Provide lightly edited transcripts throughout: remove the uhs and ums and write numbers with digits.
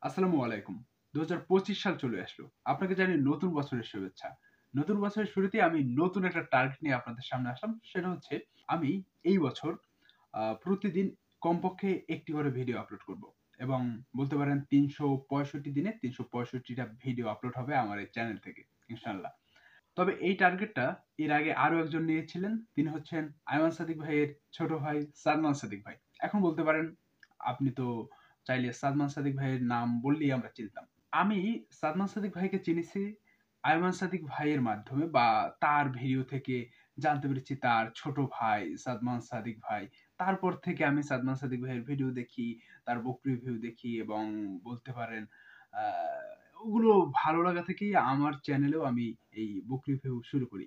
আসসালামু আলাইকুম। ২০২৫ সাল চলে আসলো। আপনাকে জানাই নতুন বছরের শুভেচ্ছা। নতুন বছরের শুরুতে আমি নতুন একটা টার্গেট নিয়ে আপনাদের সামনে আসলাম। সেটা হচ্ছে আমি এই বছর প্রতিদিন কমপক্ষে একটি করে ভিডিও আপলোড করব। এবং বলতে পারেন ৩৬৫ দিনে ৩৬৫ টা ভিডিও আপলোড হবে আমার এই চ্যানেল থেকে ইনশাআল্লাহ। তবে এই টার্গেটটা এর আগে আরো একজন নিয়েছিলেন। তিনি হচ্ছেন আয়মান সাদিক ভাইয়ের ছোট ভাই সাদমান সাদিক ভাই। এখন বলতে পারেন আপনি তো চাইলে সাদমান সাদিক ভাইয়ের নাম বললেই আমরা চিনতাম। আমি সাদমান সাদিক ভাইকে চিনেছি আয়মান সাদিক ভাইয়ের মাধ্যমে বা তার ভিডিও থেকে জানতে পেরেছি তার ছোট ভাই সাদমান সাদিক ভাই। তারপর থেকে আমি সাদমান সাদিক ভাইয়ের ভিডিও দেখি, তার বুক রিভিউ দেখি এবং বলতে পারেন আ ওগুলো ভালো লাগা থেকেই আমার চ্যানেলেও আমি এই বুক রিভিউ শুরু করি।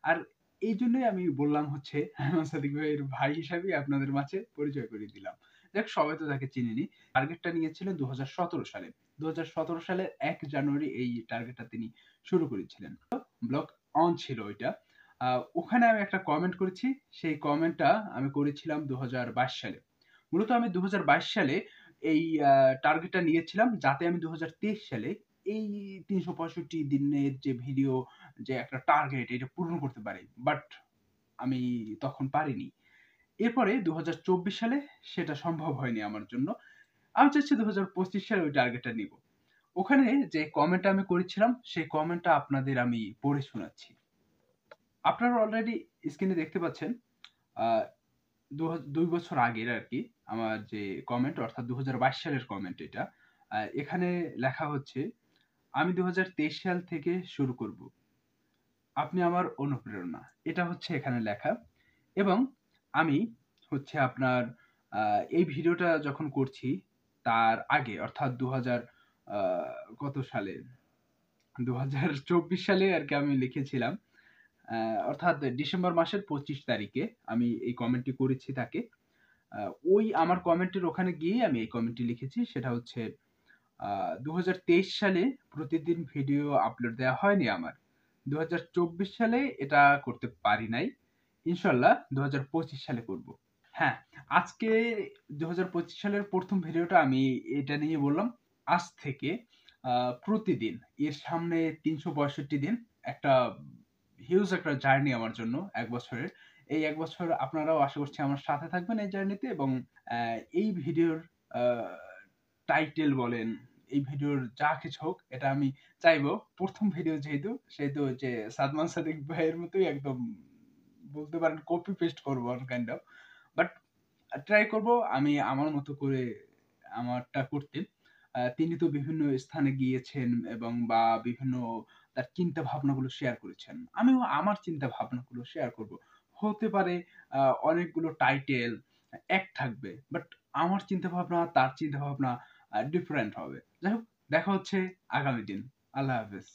আর এইজন্যই আমি বললাম হচ্ছে আয়মান সাদিক ভাইয়ের ভাই হিসাবেই আপনাদের মাঝে পরিচয় করিয়ে দিলাম। যাক সবাই তো তাকে চিনেনি। টার্গেটটা নিয়েছিলেন ২০১৭ সালে। ২০১৭ সালের ১ জানুয়ারি এই টার্গেটটা তিনি শুরু করেছিলেন। ব্লগ অন ছিল ওইটা। আ ওখানে আমি একটা কমেন্ট করেছি। সেই কমেন্টটা আমি করেছিলাম ২০২২ সালে। মূলত আমি ২০২২ সালে এই টার্গেটটা নিয়েছিলাম যাতে আমি ২০২৩ সালে এই ৩৬৫ দিনের যে ভিডিও যে একটা টার্গেট এটা পূরণ করতে পারি। বাট আমি তখন পারিনি। এরপরে ২০২৪ সালে সেটা সম্ভব হয়নি আমার জন্য। আমি চাচ্ছি ২০২৫ সালে ওই টার্গেটটা নিবো। ওখানে যে কমেন্টটা আমি করেছিলাম সেই কমেন্টটা আপনাদের আমি পড়ে শোনাচ্ছি। আপনারা অলরেডি স্ক্রিনে দেখতে পাচ্ছেন আ ২ বছর আগের আরকি আমার যে কমেন্ট অর্থাৎ ২০২২ সালের কমেন্ট এটা। এখানে লেখা হচ্ছে, "আমি ২০২৩ সাল থেকে শুরু করব। আপনি আমার অনুপ্রেরণা।" এটা হচ্ছে এখানে লেখা। এবং আমি হচ্ছে আপনার আ এই ভিডিওটা যখন করছি তার আগে অর্থাৎ ২০০০ আ কত সালে? ২০২৪ সালে আরকি আমি লিখেছিলাম। অর্থাৎ ডিসেম্বর মাসের ২৫ তারিখে আমি এই কমেন্টটি করেছি তাকে। আ ওই আমার কমেন্টের ওখানে গিয়েই আমি এই কমেন্টটি লিখেছি। সেটা হচ্ছে আ ২০২৩ সালে প্রতিদিন ভিডিও আপলোড দেওয়া হয়নি আমার। ২০২৪ সালে এটা করতে পারি নাই। ইনশাআল্লাহ ২০২৫ সালে করব। হ্যাঁ, আজকে ২০২৫ সালের ১ম ভিডিওটা আমি এটা নিয়ে বললাম। আজ থেকে আ প্রতিদিন এর সামনে ৩৬৫ দিন একটা হিউজ একটা জার্নি আমার জন্য ১ বছরের। এই ১ বছর আপনারাও আশা করছি আমার সাথে থাকবেন এই জার্নিতে এবং অ্যা এই ভিডিওর আ টাইটেল বলেন, এই ভিডিওর যা কিছু হোক এটা আমি চাইবো ১ম ভিডিও সেহেতু যে সাদমান সাদিক ভাইয়ের মতোই একদম বলতে পারেন কপি পেস্ট করবো কাইন্ড অফ। বাট ট্রাই করব আমি আমার মতো করে আমারটা করতে। তিনি তো বিভিন্ন স্থানে গিয়েছেন এবং বা বিভিন্ন তার চিন্তা ভাবনাগুলো শেয়ার করেছেন। আমিও আমার চিন্তা ভাবনাগুলো শেয়ার করব। হতে পারে আ অনেকগুলো টাইটেল এক থাকবে। বাট আমার চিন্তা ভাবনা, তার চিন্তা ভাবনা ডিফারেন্ট হবে। যাই হোক দেখা হচ্ছে আগামী দিন। আল্লাহ হাফেজ।